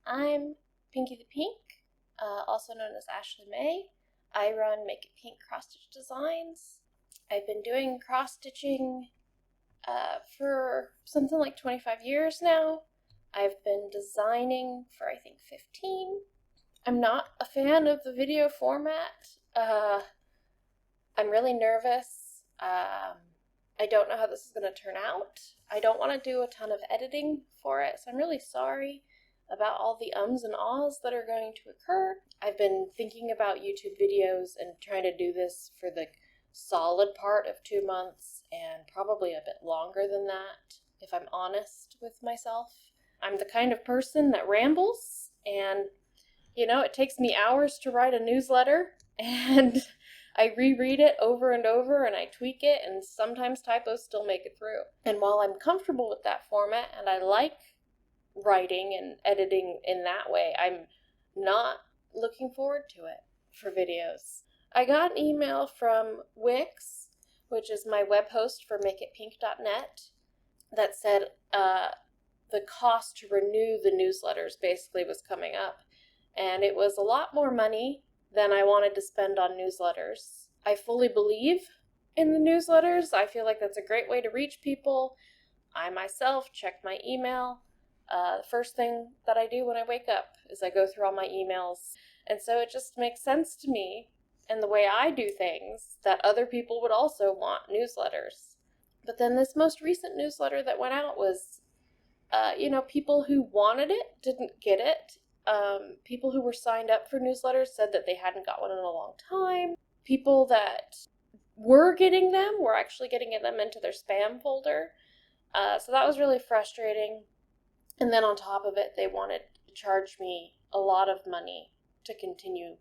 I'm Pinky the Pink, also known as Ashley May. I run Make It Pink cross-stitch designs. I've been doing cross-stitching for something like 25 years now. I've been designing for I think 15. I'm not a fan of the video format. I'm really nervous. I don't know how this is going to turn out. I don't want to do a ton of editing for it, so I'm really sorry about all the ums and ahs that are going to occur. I've been thinking about YouTube videos and trying to do this for the solid part of 2 months and probably a bit longer than that, if I'm honest with myself. I'm the kind of person that rambles, and it takes me hours to write a newsletter, and I reread it over and over, and I tweak it, and sometimes typos still make it through. And while I'm comfortable with that format, and I like writing and editing in that way, I'm not looking forward to it for videos. I got an email from Wix, which is my web host for makeitpink.net, that said the cost to renew the newsletters basically was coming up. And it was a lot more money than I wanted to spend on newsletters. I fully believe in the newsletters. I feel like that's a great way to reach people. I myself check my email. The first thing that I do when I wake up is I go through all my emails. And so it just makes sense to me, and the way I do things, that other people would also want newsletters. But then this most recent newsletter that went out was, people who wanted it didn't get it. People who were signed up for newsletters said that they hadn't got one in a long time. People that were getting them were actually getting them into their spam folder. So that was really frustrating. And then on top of it, they wanted to charge me a lot of money to continue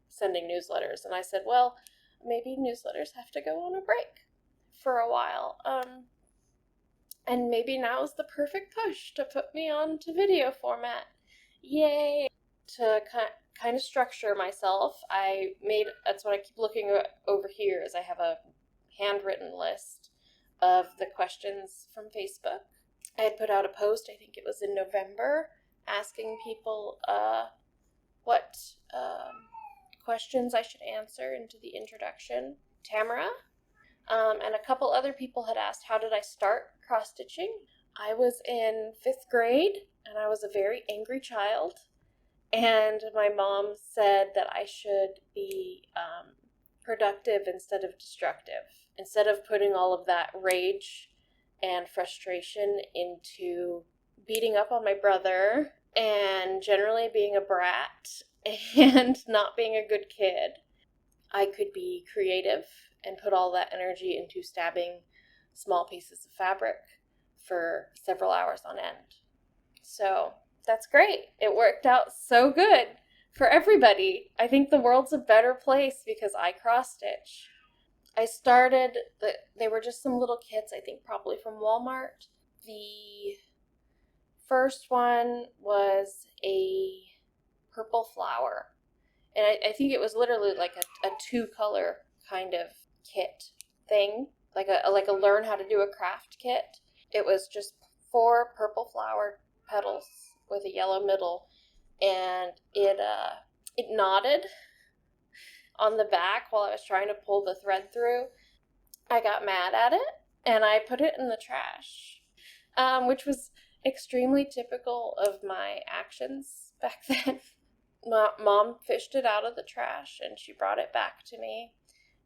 sending newsletters. And I said, well, maybe newsletters have to go on a break for a while. And maybe now is the perfect push to put me on to video format. Yay! To kind of structure myself, that's what I keep looking over here, is I have a handwritten list of the questions from Facebook. I had put out a post, I think it was in November, asking people what questions I should answer into the introduction. Tamara and a couple other people had asked, how did I start cross-stitching? I was in 5th grade, and I was a very angry child, and my mom said that I should be productive instead of destructive. Instead of putting all of that rage and frustration into beating up on my brother and generally being a brat and not being a good kid, I could be creative and put all that energy into stabbing small pieces of fabric for several hours on end. So that's great. It worked out so good for everybody. I think the world's a better place because I cross-stitch. I started, they were just some little kits, I think probably from Walmart. The first one was a purple flower. And I think it was literally like a 2-color kind of kit thing, like a learn how to do a craft kit. It was just 4 purple flower petals with a yellow middle, and it knotted on the back while I was trying to pull the thread through. I got mad at it, and I put it in the trash, which was extremely typical of my actions back then. Mom fished it out of the trash, and she brought it back to me,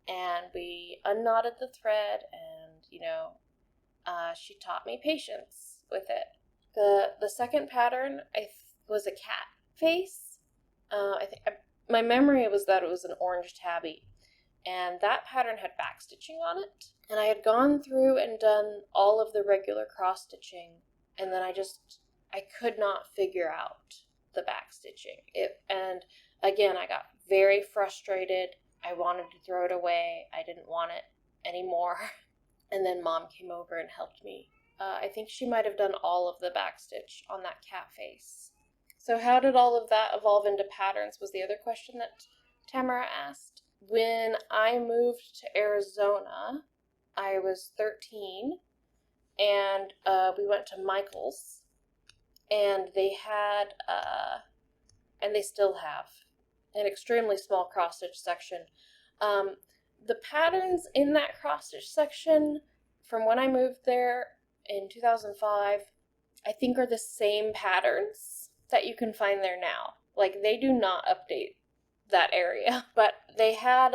and we unknotted the thread, and, she taught me patience with it. The second pattern was a cat face. My memory was that it was an orange tabby, and that pattern had back stitching on it. And I had gone through and done all of the regular cross stitching, and then I could not figure out the back stitching. And again, I got very frustrated. I wanted to throw it away. I didn't want it anymore. And then Mom came over and helped me. I think she might have done all of the back stitch on that cat face. So how did all of that evolve into patterns was the other question that Tamara asked. When I moved to Arizona, I was 13, and we went to Michael's, and they had and they still have an extremely small cross-stitch section. The patterns in that cross-stitch section from when I moved there in 2005, I think are the same patterns that you can find there now. Like, they do not update that area. But they had,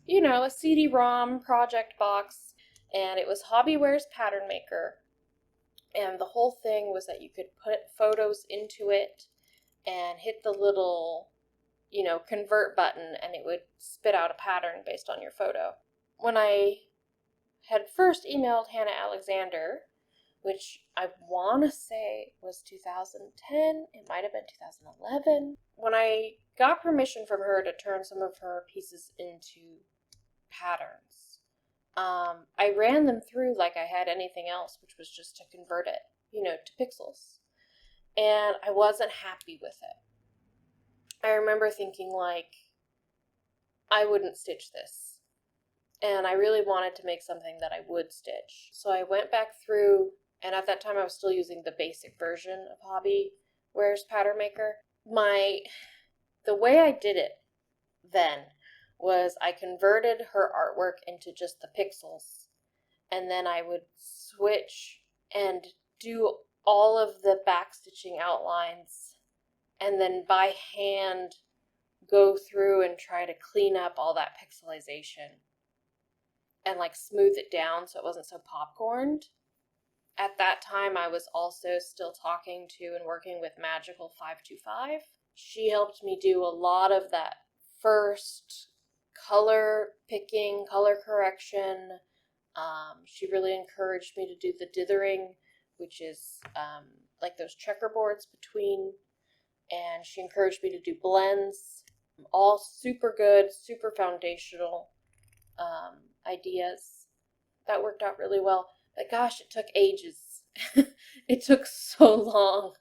you know, a CD-ROM project box, and it was Hobbyware's Pattern Maker. And the whole thing was that you could put photos into it and hit the little, you know, convert button, and it would spit out a pattern based on your photo. When I had first emailed Hannah Alexander, which I want to say was 2010, it might have been 2011, when I got permission from her to turn some of her pieces into patterns, I ran them through like I had anything else, which was just to convert it, you know, to pixels. And I wasn't happy with it. I remember thinking, like, I wouldn't stitch this. And I really wanted to make something that I would stitch. So I went back through, and at that time I was still using the basic version of Hobbyware's Pattern Maker. The way I did it then was I converted her artwork into just the pixels, and then I would switch and do all of the backstitching outlines, and then by hand go through and try to clean up all that pixelization and like smooth it down so it wasn't so popcorned. At that time, I was also still talking to and working with Magical 525. She helped me do a lot of that first color picking, color correction. She really encouraged me to do the dithering, which is like those checkerboards between, and she encouraged me to do blends. All super good, super foundational ideas that worked out really well. But gosh, it took ages. It took so long.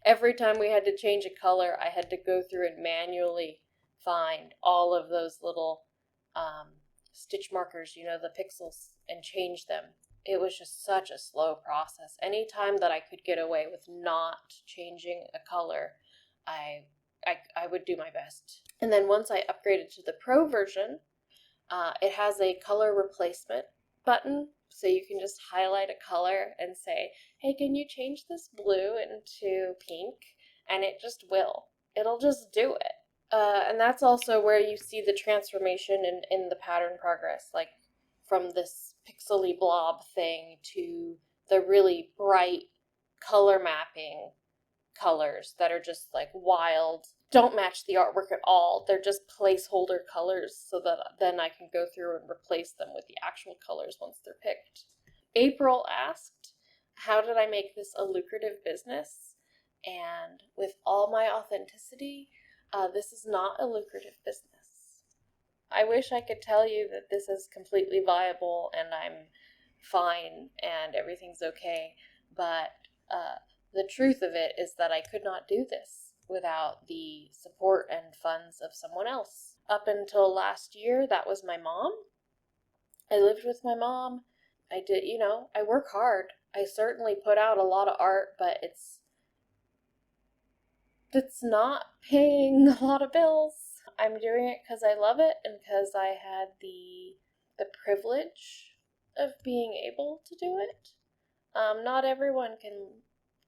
Every time we had to change a color, I had to go through and manually find all of those little stitch markers, you know, the pixels, and change them. It was just such a slow process. Anytime that I could get away with not changing a color, I would do my best. And then once I upgraded to the Pro version, it has a color replacement button, so you can just highlight a color and say, hey, can you change this blue into pink? And it just will. It'll just do it. And that's also where you see the transformation in the pattern progress, like from this pixely blob thing to the really bright color mapping colors that are just like wild, don't match the artwork at all. They're just placeholder colors so that then I can go through and replace them with the actual colors once they're picked. April asked, how did I make this a lucrative business? And with all my authenticity, this is not a lucrative business. I wish I could tell you that this is completely viable and I'm fine and everything's okay, but the truth of it is that I could not do this without the support and funds of someone else. Up until last year, that was my mom. I lived with my mom. I did, you know, I work hard. I certainly put out a lot of art, but it's not paying a lot of bills. I'm doing it because I love it and because I had the privilege of being able to do it. Not everyone can,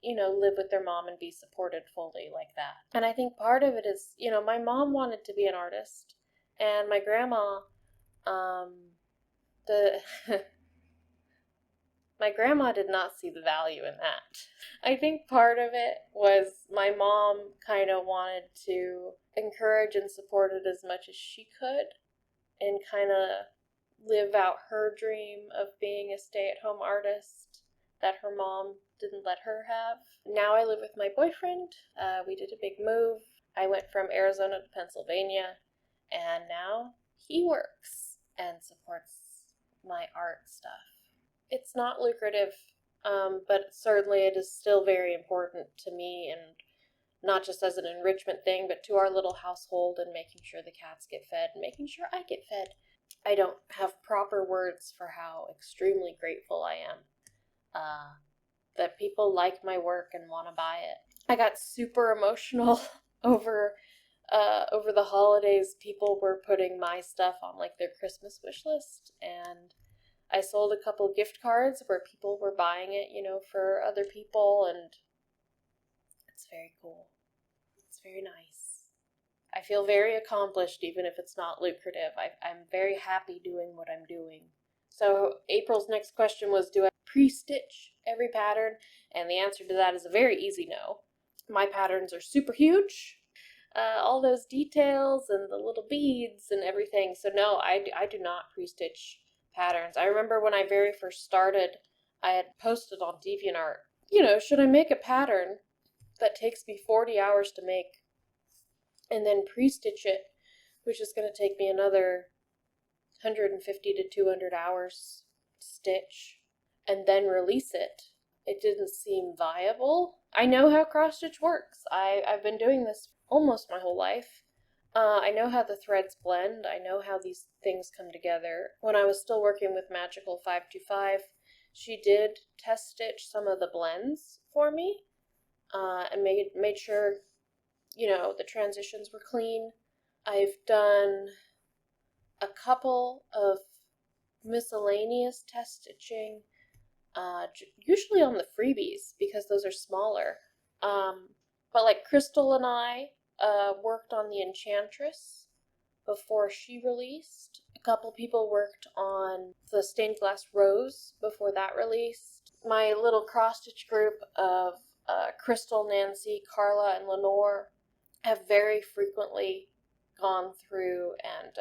you know, live with their mom and be supported fully like that. And I think part of it is, you know, my mom wanted to be an artist, and my grandma, my grandma did not see the value in that. I think part of it was my mom kind of wanted to encourage and support it as much as she could and kind of live out her dream of being a stay-at-home artist that her mom didn't let her have. Now I live with my boyfriend. We did a big move. I went from Arizona to Pennsylvania, and now he works and supports my art stuff. It's not lucrative, but certainly it is still very important to me, and not just as an enrichment thing, but to our little household and making sure the cats get fed and making sure I get fed. I don't have proper words for how extremely grateful I am that people like my work and want to buy it. I got super emotional over the holidays, people were putting my stuff on like their Christmas wish list, and I sold a couple gift cards where people were buying it, for other people, and it's very cool. It's very nice. I feel very accomplished even if it's not lucrative. I'm very happy doing what I'm doing. So April's next question was, do I pre-stitch every pattern? And the answer to that is a very easy no. My patterns are super huge. All those details and the little beads and everything. So no, I do not pre-stitch patterns. I remember when I very first started, I had posted on DeviantArt, should I make a pattern that takes me 40 hours to make and then pre-stitch it, which is going to take me another 150 to 200 hours to stitch, and then release it. It didn't seem viable. I know how cross-stitch works. I've been doing this almost my whole life. I know how the threads blend. I know how these things come together. When I was still working with Magical 525, she did test stitch some of the blends for me, and made sure, the transitions were clean. I've done a couple of miscellaneous test stitching, usually on the freebies because those are smaller. But like Crystal and I worked on the Enchantress before she released. A couple people worked on the Stained Glass Rose before that released. My little cross-stitch group of Crystal, Nancy, Carla, and Lenore have very frequently gone through and,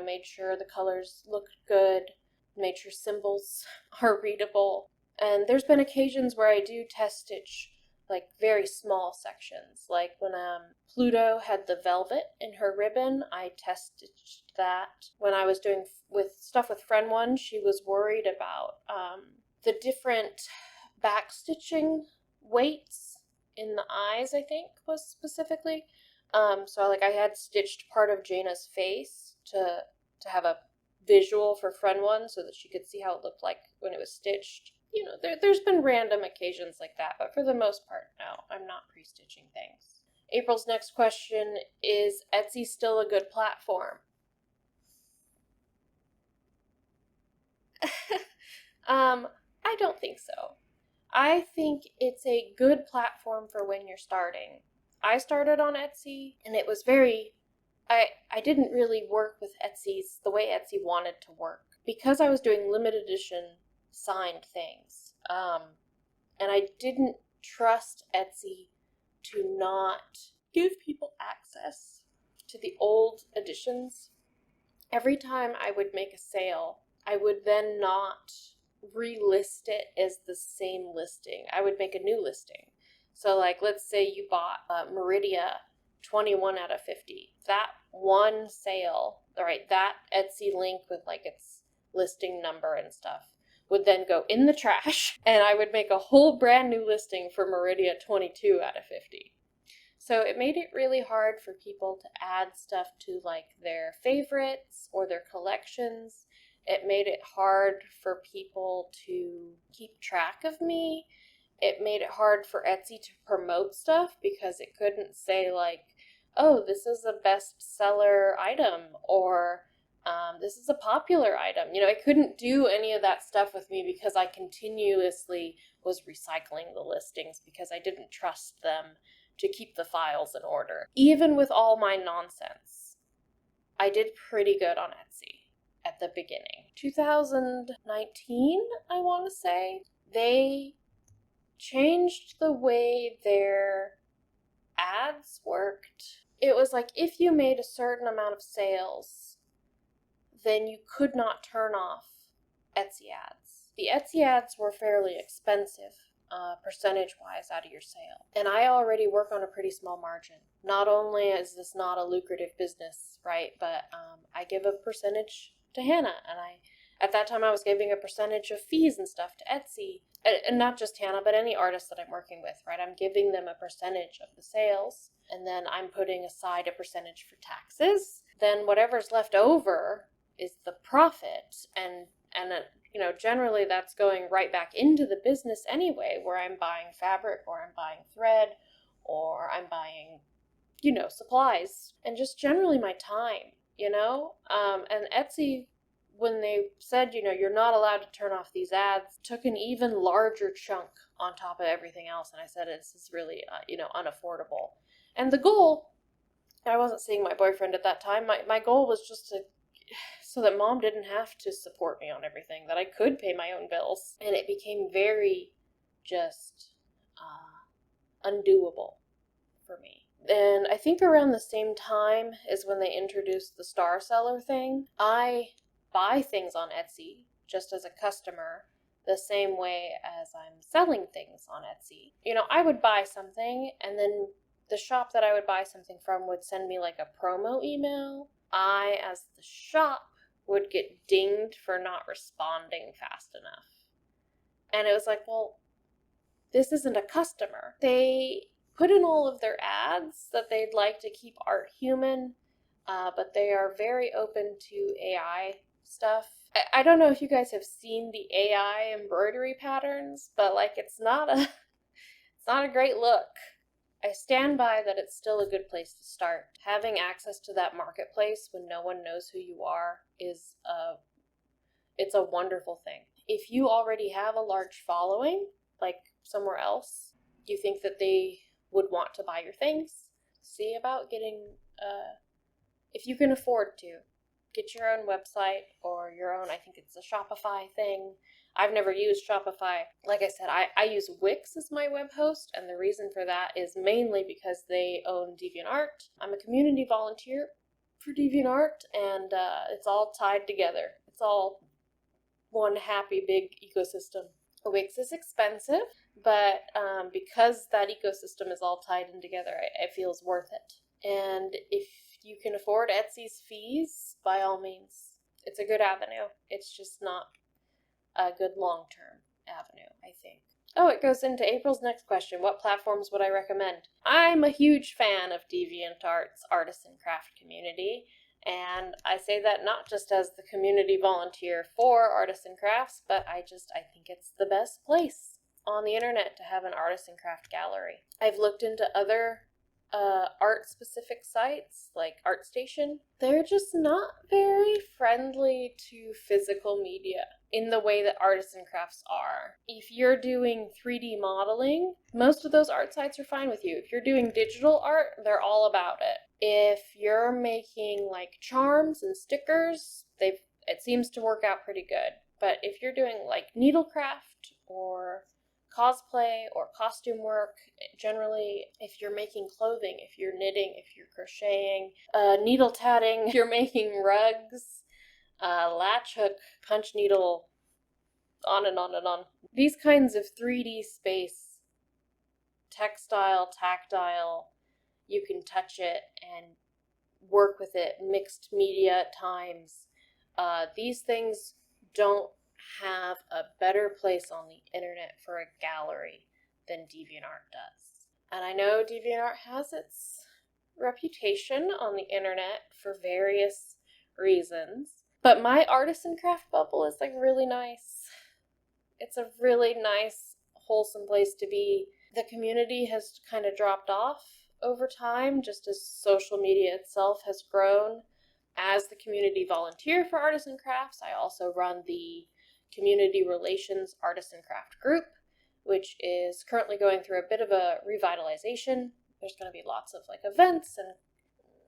made sure the colors looked good, made sure symbols are readable. And there's been occasions where I do test stitch like very small sections. Like when Pluto had the velvet in her ribbon, I test stitched that. When I was doing stuff with Friend One, she was worried about the different back stitching weights in the eyes, I think was specifically. So like I had stitched part of Jaina's face to have a visual for Friend One so that she could see how it looked like when it was stitched. There's been random occasions like that, but for the most part, no, I'm not pre-stitching things. April's next question is Etsy still a good platform? I don't think so. I think it's a good platform for when you're starting. I started on Etsy, and it was I didn't really work with Etsy's the way Etsy wanted to work because I was doing limited edition signed things. And I didn't trust Etsy to not give people access to the old editions. Every time I would make a sale, I would then not relist it as the same listing. I would make a new listing. So like, let's say you bought Meridia 21 out of 50. That one sale, right, that Etsy link with like its listing number and stuff would then go in the trash, and I would make a whole brand new listing for Meridia 22 out of 50. So it made it really hard for people to add stuff to like their favorites or their collections. It made it hard for people to keep track of me. It made it hard for Etsy to promote stuff because it couldn't say like, oh, this is a bestseller item, or this is a popular item. It couldn't do any of that stuff with me because I continuously was recycling the listings because I didn't trust them to keep the files in order. Even with all my nonsense, I did pretty good on Etsy at the beginning. 2019, I want to say, they changed the way their ads worked. It was like if you made a certain amount of sales, then you could not turn off Etsy ads. The Etsy ads were fairly expensive, percentage-wise, out of your sale. And I already work on a pretty small margin. Not only is this not a lucrative business, right, but I give a percentage to Hannah, and at that time I was giving a percentage of fees and stuff to Etsy, and not just Hannah, but any artist that I'm working with, right? I'm giving them a percentage of the sales, and then I'm putting aside a percentage for taxes. Then whatever's left over is the profit, and generally that's going right back into the business anyway, where I'm buying fabric, or I'm buying thread, or I'm buying, supplies and just generally my time, and Etsy, when they said, you're not allowed to turn off these ads, took an even larger chunk on top of everything else. And I said, this is really, unaffordable. And the goal, I wasn't seeing my boyfriend at that time. My goal was just so that Mom didn't have to support me on everything, that I could pay my own bills. And it became very just undoable for me. And I think around the same time is when they introduced the star seller thing. I buy things on Etsy just as a customer, the same way as I'm selling things on Etsy. I would buy something, and then the shop that I would buy something from would send me like a promo email. I, as the shop, would get dinged for not responding fast enough. And it was like, well, this isn't a customer. They put in all of their ads that they'd like to keep art human, but they are very open to AI stuff. I don't know if you guys have seen the AI embroidery patterns, but it's not a great look. I stand by that it's still a good place to start. Having access to that marketplace when no one knows who you are it's a wonderful thing. If you already have a large following, like somewhere else, you think that they would want to buy your things, see about getting, if you can afford to, get your own website or your own, I think it's a Shopify thing. I've never used Shopify. Like I said, I use Wix as my web host, and the reason for that is mainly because they own DeviantArt. I'm a community volunteer for DeviantArt, and it's all tied together. It's all one happy big ecosystem. Wix is expensive, but because that ecosystem is all tied in together, it feels worth it. And if you can afford Etsy's fees, by all means, it's a good avenue. It's just not a good long-term avenue, I think. Oh, it goes into April's next question. What platforms would I recommend? I'm a huge fan of DeviantArt's artisan craft community, and I say that not just as the community volunteer for artisan crafts, but I think it's the best place on the internet to have an artisan craft gallery. I've looked into other art-specific sites like ArtStation. They're just not very friendly to physical media in the way that artisan crafts are. If you're doing 3D modeling, most of those art sites are fine with you. If you're doing digital art, they're all about it. If you're making charms and stickers, it seems to work out pretty good. But if you're doing needlecraft or cosplay or costume work, generally, if you're making clothing, if you're knitting, if you're crocheting, needle tatting, if you're making rugs, latch hook, punch needle, on and on and on. These kinds of 3D space, textile, tactile, you can touch it and work with it, mixed media at times. These things don't have a better place on the internet for a gallery than DeviantArt does. And I know DeviantArt has its reputation on the internet for various reasons, but my artisan craft bubble is really nice. It's a really nice, wholesome place to be. The community has kind of dropped off over time, just as social media itself has grown. As the community volunteer for artisan crafts, I also run the Community Relations Artisan Craft Group, which is currently going through a bit of a revitalization. There's going to be lots of events and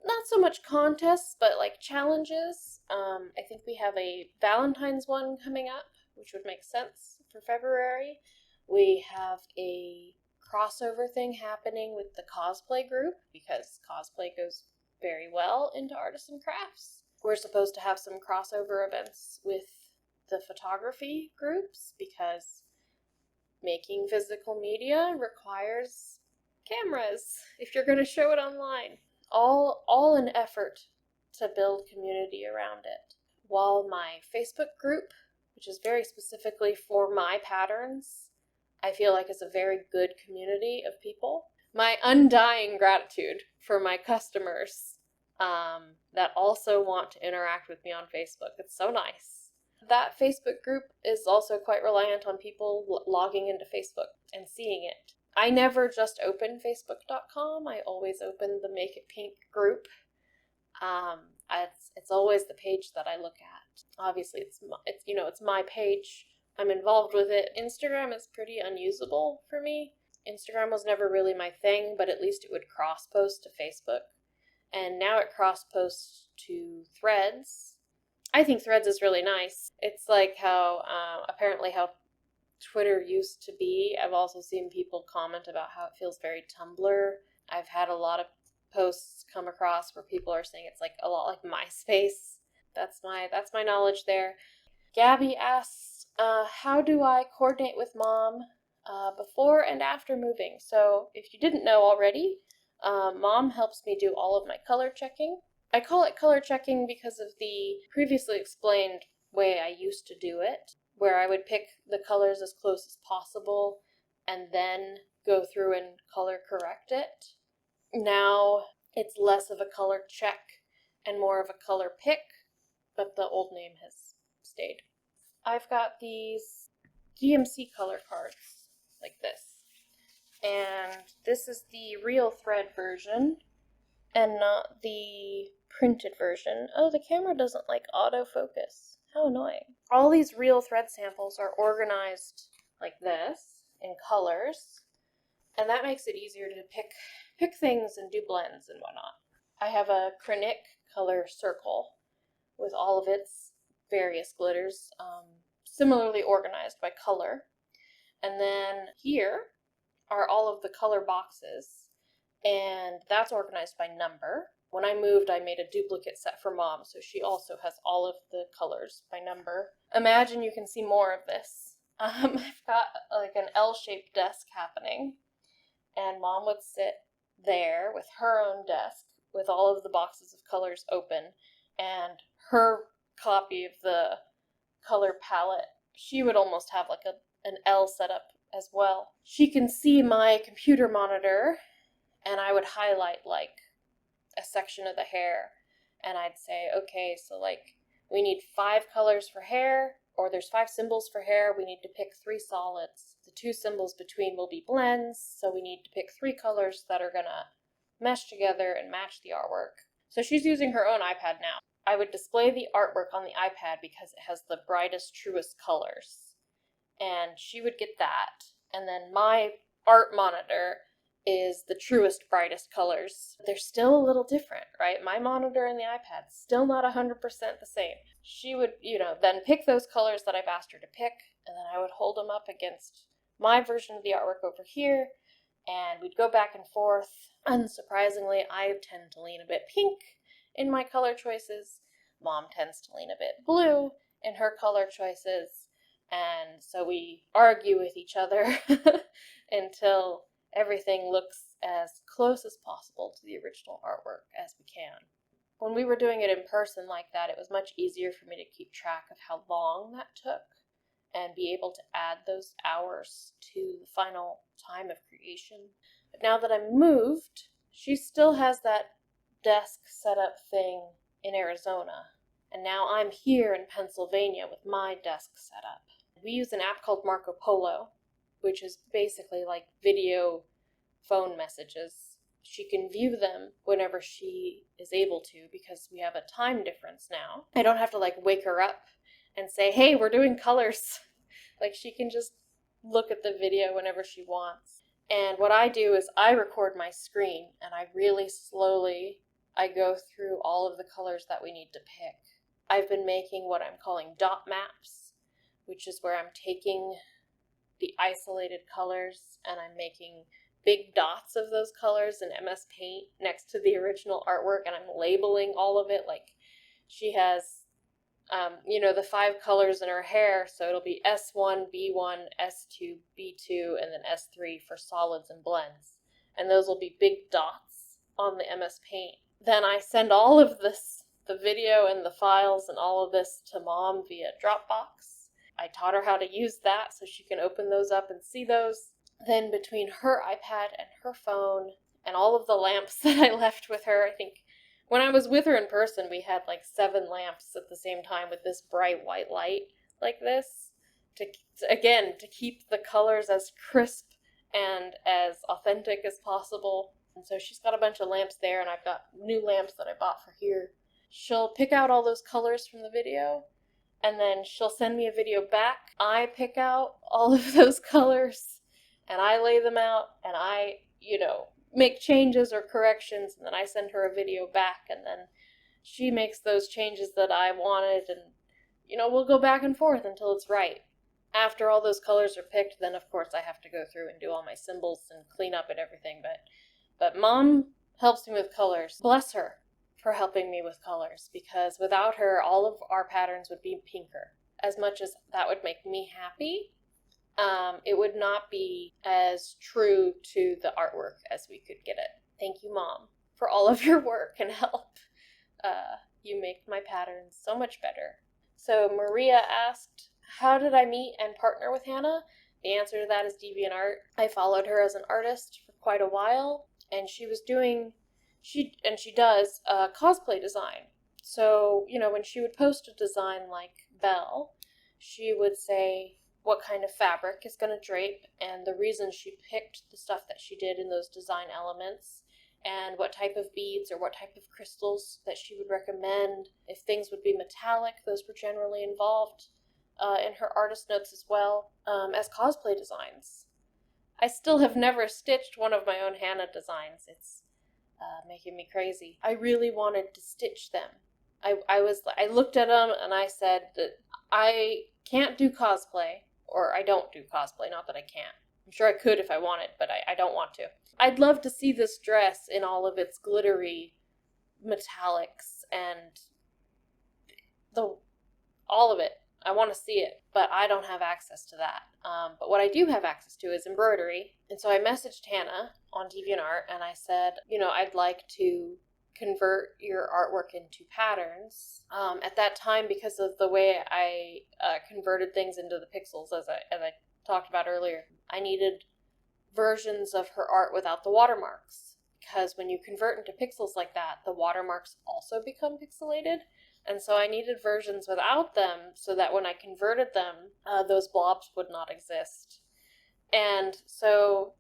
not so much contests, but challenges. I think we have a Valentine's one coming up, which would make sense for February. We have a crossover thing happening with the cosplay group, because cosplay goes very well into artisan crafts. We're supposed to have some crossover events with the photography groups, because making physical media requires cameras if you're going to show it online. All an effort to build community around it. While my Facebook group, which is very specifically for my patterns, I feel like is a very good community of people. My undying gratitude for my customers that also want to interact with me on Facebook. It's so nice. That Facebook group is also quite reliant on people logging into Facebook and seeing it. I never just open Facebook.com. I always open the Make It Pink group. It's always the page that I look at. Obviously, it's my page. I'm involved with it. Instagram is pretty unusable for me. Instagram was never really my thing, but at least it would cross-post to Facebook. And now it cross-posts to Threads. I think Threads is really nice. It's like how, apparently how Twitter used to be. I've also seen people comment about how it feels very Tumblr. I've had a lot of posts come across where people are saying it's like a lot like MySpace. That's my knowledge there. Gabby asks, how do I coordinate with Mom before and after moving? So if you didn't know already, Mom helps me do all of my color checking. I call it color checking because of the previously explained way I used to do it, where I would pick the colors as close as possible and then go through and color correct it. Now it's less of a color check and more of a color pick, but the old name has stayed. I've got these DMC color cards like this, and this is the real thread version and not the printed version. Oh, the camera doesn't like autofocus. How annoying. All these real thread samples are organized like this in colors, and that makes it easier to pick things and do blends and whatnot. I have a Krennic color circle with all of its various glitters, similarly organized by color. And then here are all of the color boxes, and that's organized by number. When I moved, I made a duplicate set for Mom, so she also has all of the colors by number. Imagine you can see more of this. I've got like an L-shaped desk happening, and Mom would sit there with her own desk with all of the boxes of colors open, and her copy of the color palette, she would almost have like an L setup as well. She can see my computer monitor, and I would highlight like a section of the hair, and I'd say, okay, so like we need 5 colors for hair, or there's 5 symbols for hair, we need to pick 3 solids. The 2 symbols between will be blends, so we need to pick 3 colors that are gonna mesh together and match the artwork. So she's using her own iPad now. I would display the artwork on the iPad because it has the brightest, truest colors. And she would get that. And then my art monitor is the truest, brightest colors. They're still a little different, right? My monitor and the iPad, still not 100% the same. She would, then pick those colors that I've asked her to pick, and then I would hold them up against my version of the artwork over here, and we'd go back and forth. Unsurprisingly, I tend to lean a bit pink in my color choices. Mom tends to lean a bit blue in her color choices, and so we argue with each other until everything looks as close as possible to the original artwork as we can. When we were doing it in person like that, it was much easier for me to keep track of how long that took and be able to add those hours to the final time of creation. But now that I'm moved, she still has that desk setup thing in Arizona, and now I'm here in Pennsylvania with my desk setup. We use an app called Marco Polo, which is basically like video phone messages. She can view them whenever she is able to because we have a time difference now. I don't have to like wake her up and say, hey, we're doing colors. Like she can just look at the video whenever she wants. And what I do is I record my screen and I really slowly, I go through all of the colors that we need to pick. I've been making what I'm calling dot maps, which is where I'm taking the isolated colors and I'm making big dots of those colors in MS Paint next to the original artwork, and I'm labeling all of it. Like she has, the 5 colors in her hair, so it'll be S1, B1, S2, B2, and then S3 for solids and blends. And those will be big dots on the MS Paint. Then I send all of this, the video and the files and all of this to Mom via Dropbox. I taught her how to use that so she can open those up and see those. Then between her iPad and her phone and all of the lamps that I left with her, I think when I was with her in person, we had like 7 lamps at the same time with this bright white light like this, to keep the colors as crisp and as authentic as possible. And so she's got a bunch of lamps there, and I've got new lamps that I bought for here. She'll pick out all those colors from the video, and then she'll send me a video back. I pick out all of those colors, and I lay them out, and I, make changes or corrections, and then I send her a video back, and then she makes those changes that I wanted, and, we'll go back and forth until it's right. After all those colors are picked, then of course I have to go through and do all my symbols and clean up and everything, but Mom helps me with colors. Bless her for helping me with colors, because without her, all of our patterns would be pinker. As much as that would make me happy, it would not be as true to the artwork as we could get it. Thank you, Mom, for all of your work and help. You make my patterns so much better. So Maria asked, how did I meet and partner with Hannah? The answer to that is DeviantArt. I followed her as an artist for quite a while, and she does cosplay design. So, when she would post a design like Belle, she would say what kind of fabric is going to drape, and the reason she picked the stuff that she did in those design elements, and what type of beads or what type of crystals that she would recommend. If things would be metallic, those were generally involved in her artist notes as well, as cosplay designs. I still have never stitched one of my own Hannah designs. It's making me crazy. I really wanted to stitch them. I looked at them and I said that I can't do cosplay, or I don't do cosplay, not that I can't. I'm sure I could if I wanted, but I don't want to. I'd love to see this dress in all of its glittery metallics and all of it. I want to see it, but I don't have access to that. But what I do have access to is embroidery. And so I messaged Hannah on DeviantArt and I said, I'd like to convert your artwork into patterns. At that time, because of the way I converted things into the pixels, as I talked about earlier, I needed versions of her art without the watermarks. Because when you convert into pixels like that, the watermarks also become pixelated. And so I needed versions without them so that when I converted them, those blobs would not exist. And so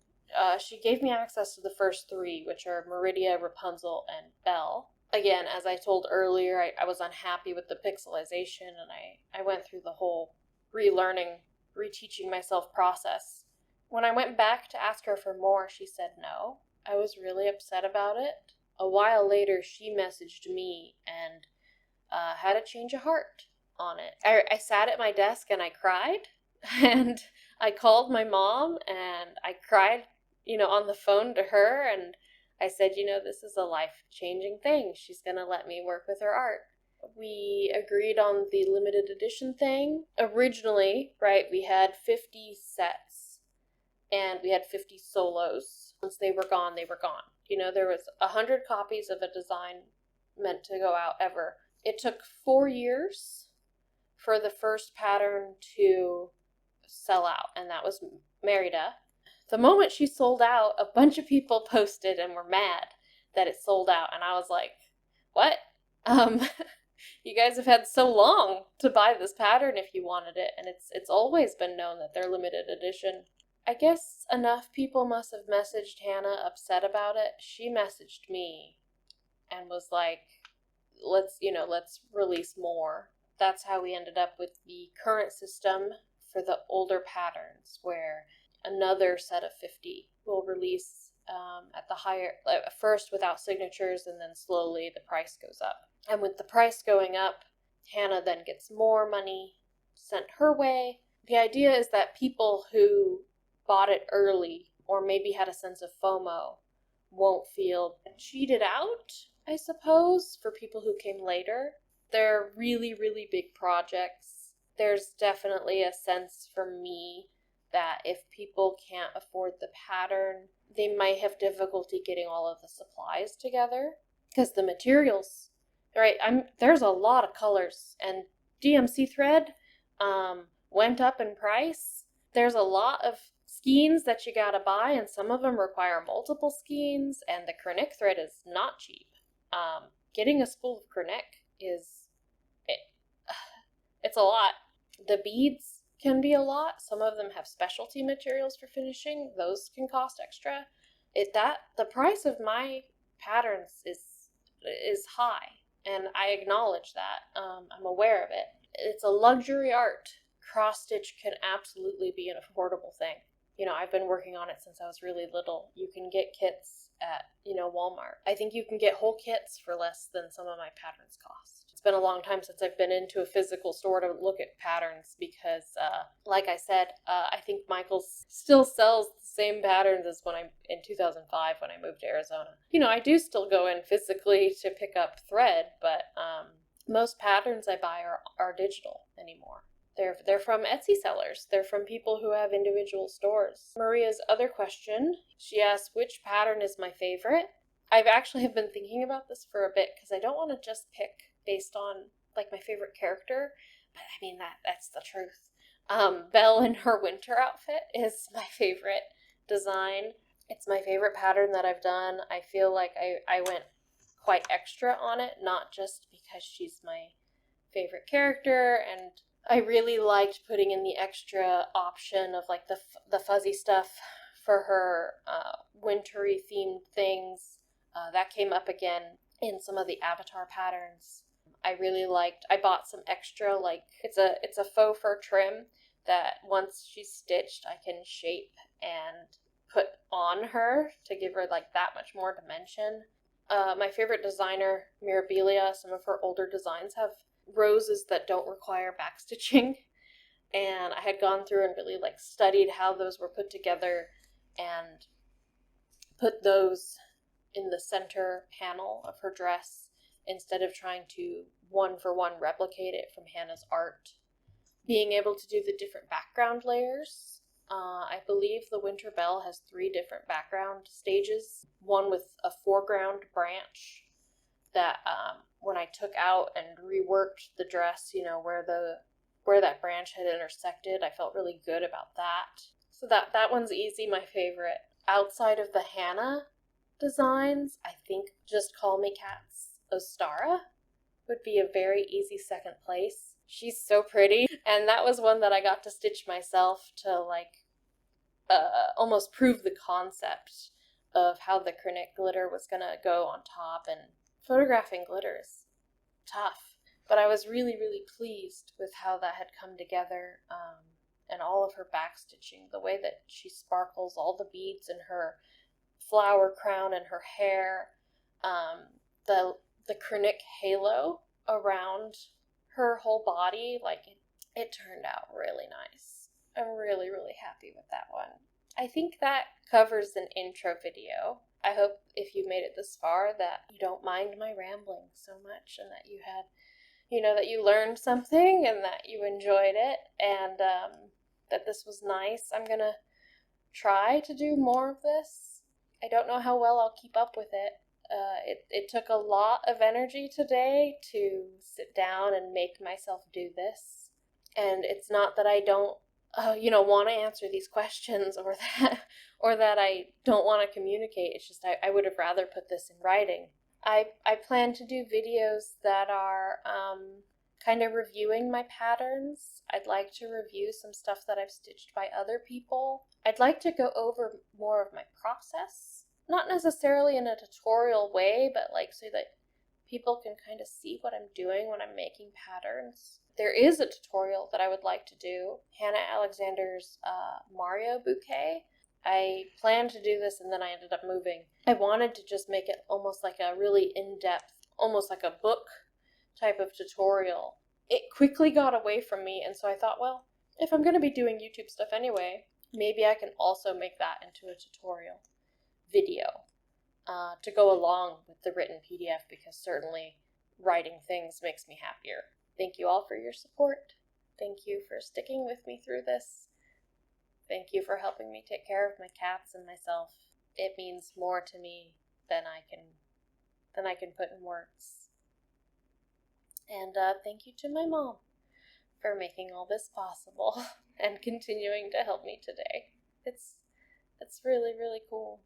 she gave me access to the first three, which are Meridia, Rapunzel, and Belle. Again, as I told earlier, I was unhappy with the pixelization, and I went through the whole relearning, reteaching myself process. When I went back to ask her for more, she said no. I was really upset about it. A while later, she messaged me and had a change of heart on it. I sat at my desk and I cried, and I called my mom and I cried, on the phone to her, and I said, this is a life-changing thing. She's gonna let me work with her art. We agreed on the limited edition thing. Originally, right, we had 50 sets and we had 50 solos. Once they were gone, they were gone. There was 100 copies of a design meant to go out ever. It took 4 years for the first pattern to sell out, and that was Merida. The moment she sold out, a bunch of people posted and were mad that it sold out, and I was like, what? You guys have had so long to buy this pattern if you wanted it, and it's always been known that they're limited edition. I guess enough people must have messaged Hannah upset about it. She messaged me and was like, let's release more. That's how we ended up with the current system for the older patterns, where another set of 50 will release at the higher, first without signatures, and then slowly the price goes up. And with the price going up, Hannah then gets more money sent her way. The idea is that people who bought it early, or maybe had a sense of FOMO, won't feel cheated out, I suppose, for people who came later. They're really, really big projects. There's definitely a sense for me that if people can't afford the pattern, they might have difficulty getting all of the supplies together. Because the materials, right, there's a lot of colors, and DMC thread went up in price. There's a lot of skeins that you gotta buy, and some of them require multiple skeins, and the Krennic thread is not cheap. Getting a spool of Krennic it's a lot. The beads can be a lot. Some of them have specialty materials for finishing. Those can cost extra. The price of my patterns is high, and I acknowledge that. I'm aware of it. It's a luxury art. Cross stitch can absolutely be an affordable thing. I've been working on it since I was really little. You can get kits at, Walmart. I think you can get whole kits for less than some of my patterns cost. It's been a long time since I've been into a physical store to look at patterns because, like I said, I think Michaels still sells the same patterns as in 2005 when I moved to Arizona. I do still go in physically to pick up thread, but most patterns I buy are digital anymore. They're from Etsy sellers. They're from people who have individual stores. Maria's other question, she asked, which pattern is my favorite? I've actually have been thinking about this for a bit because I don't want to just pick based on like my favorite character, but I mean that's the truth. Belle in her winter outfit is my favorite design. It's my favorite pattern that I've done. I feel like I went quite extra on it, not just because she's my favorite character, and I really liked putting in the extra option of like the fuzzy stuff for her wintry themed things. That came up again in some of the avatar patterns. I bought some extra, like it's a faux fur trim that once she's stitched I can shape and put on her to give her like that much more dimension. My favorite designer, Mirabilia, some of her older designs have roses that don't require backstitching, and I had gone through and really like studied how those were put together and put those in the center panel of her dress instead of trying to one for one replicate it from Hannah's art. Being able to do the different background layers. I believe the Winter Belle has 3 different background stages, one with a foreground branch that when I took out and reworked the dress, where that branch had intersected, I felt really good about that. So that one's easy, my favorite. Outside of the Hannah designs, I think Just Call Me Cat's Ostara would be a very easy second place. She's so pretty, and that was one that I got to stitch myself to almost prove the concept of how the Krennic glitter was gonna go on top, and photographing glitter is tough, but I was really, really pleased with how that had come together, and all of her backstitching, the way that she sparkles, all the beads in her flower crown and her hair, the Krennic halo around her whole body, it turned out really nice. I'm really, really happy with that one. I think that covers an intro video. I hope if you made it this far that you don't mind my rambling so much, and that you had, that you learned something and that you enjoyed it, and that this was nice. I'm gonna try to do more of this. I don't know how well I'll keep up with it. It took a lot of energy today to sit down and make myself do this. And it's not that I don't, want to answer these questions or that I don't want to communicate. It's just I would have rather put this in writing. I plan to do videos that are kind of reviewing my patterns. I'd like to review some stuff that I've stitched by other people. I'd like to go over more of my process. Not necessarily in a tutorial way, but so that people can kind of see what I'm doing when I'm making patterns. There is a tutorial that I would like to do, Hannah Alexander's Mario bouquet. I planned to do this and then I ended up moving. I wanted to just make it almost like a really in-depth, almost like a book type of tutorial. It quickly got away from me, and so I thought, well, if I'm going to be doing YouTube stuff anyway, maybe I can also make that into a tutorial video to go along with the written PDF, because certainly writing things makes me happier. Thank you all for your support. Thank you for sticking with me through this. Thank you for helping me take care of my cats and myself. It means more to me than I can put in words. And thank you to my mom for making all this possible and continuing to help me today. It's really, really cool.